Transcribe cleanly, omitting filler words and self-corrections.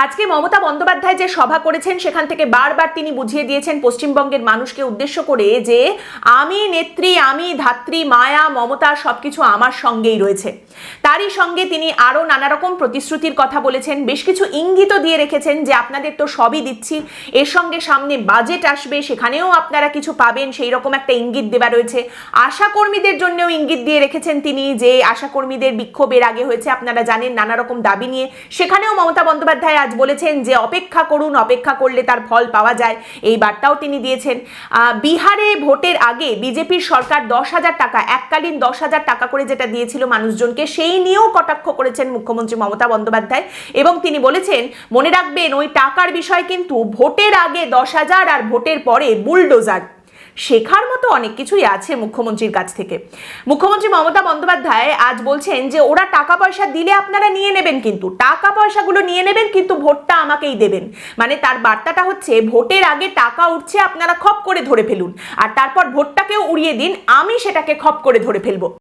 আজকে মমতা বন্দ্যোপাধ্যায় যে সভা করেছেন সেখান থেকে বারবার তিনি বুঝিয়ে দিয়েছেন পশ্চিমবঙ্গের মানুষকে উদ্দেশ্য করে যে আমি নেত্রী, আমি ধাত্রী, মায়া, মমতা সবকিছু আমার সঙ্গেই রয়েছে। তারই সঙ্গে তিনি আরো নানা রকম প্রতিশ্রুতির কথা বলেছেন, বেশ কিছু ইঙ্গিতও দিয়ে রেখেছেন যে আপনাদের তো সবই দিচ্ছি, এর সঙ্গে সামনে বাজেট আসবে, সেখানেও আপনারা কিছু পাবেন, সেই রকম একটা ইঙ্গিত দেওয়া রয়েছে। আশা কর্মীদের জন্যও ইঙ্গিত দিয়ে রেখেছেন তিনি যে আশা কর্মীদের বিক্ষোভের আগে হয়েছে, আপনারা জানেন, নানা রকম দাবি নিয়ে। সেখানেও মমতা বন্দ্যোপাধ্যায় আজ বলেছেন যে অপেক্ষা করুন, অপেক্ষা করলে তার ফল পাওয়া যায়, এই বার্তাও তিনি দিয়েছেন। বিহারে ভোটের আগে বিজেপির সরকার 10,000 টাকা, এককালীন 10,000 টাকা করে যেটা দিয়েছিল মানুষজনকে, সেই নিয়েও কটাক্ষ করেছেন মুখ্যমন্ত্রী মমতা বন্দ্যোপাধ্যায়। এবং তিনি বলেছেন, মনে রাখবেন ওই টাকার বিষয় কিন্তু ভোটের আগে 10,000 আর ভোটের পরে বুলডোজার। শেখার মতো অনেক কিছুই আছে মুখ্যমন্ত্রীর কাছ থেকে। মুখ্যমন্ত্রী মমতা বন্দ্যোপাধ্যায় আজ বলছেন যে ওরা টাকা পয়সা দিলে আপনারা নিয়ে নেবেন, কিন্তু টাকা পয়সাগুলো নিয়ে নেবেন, কিন্তু ভোটটা আমাকেই দেবেন। মানে তার বার্তাটা হচ্ছে ভোটের আগে টাকা উঠছে, আপনারা খপ করে ধরে ফেলুন, আর তারপর ভোটটাকেও উড়িয়ে দিন, আমি সেটাকে খপ করে ধরে ফেলবো।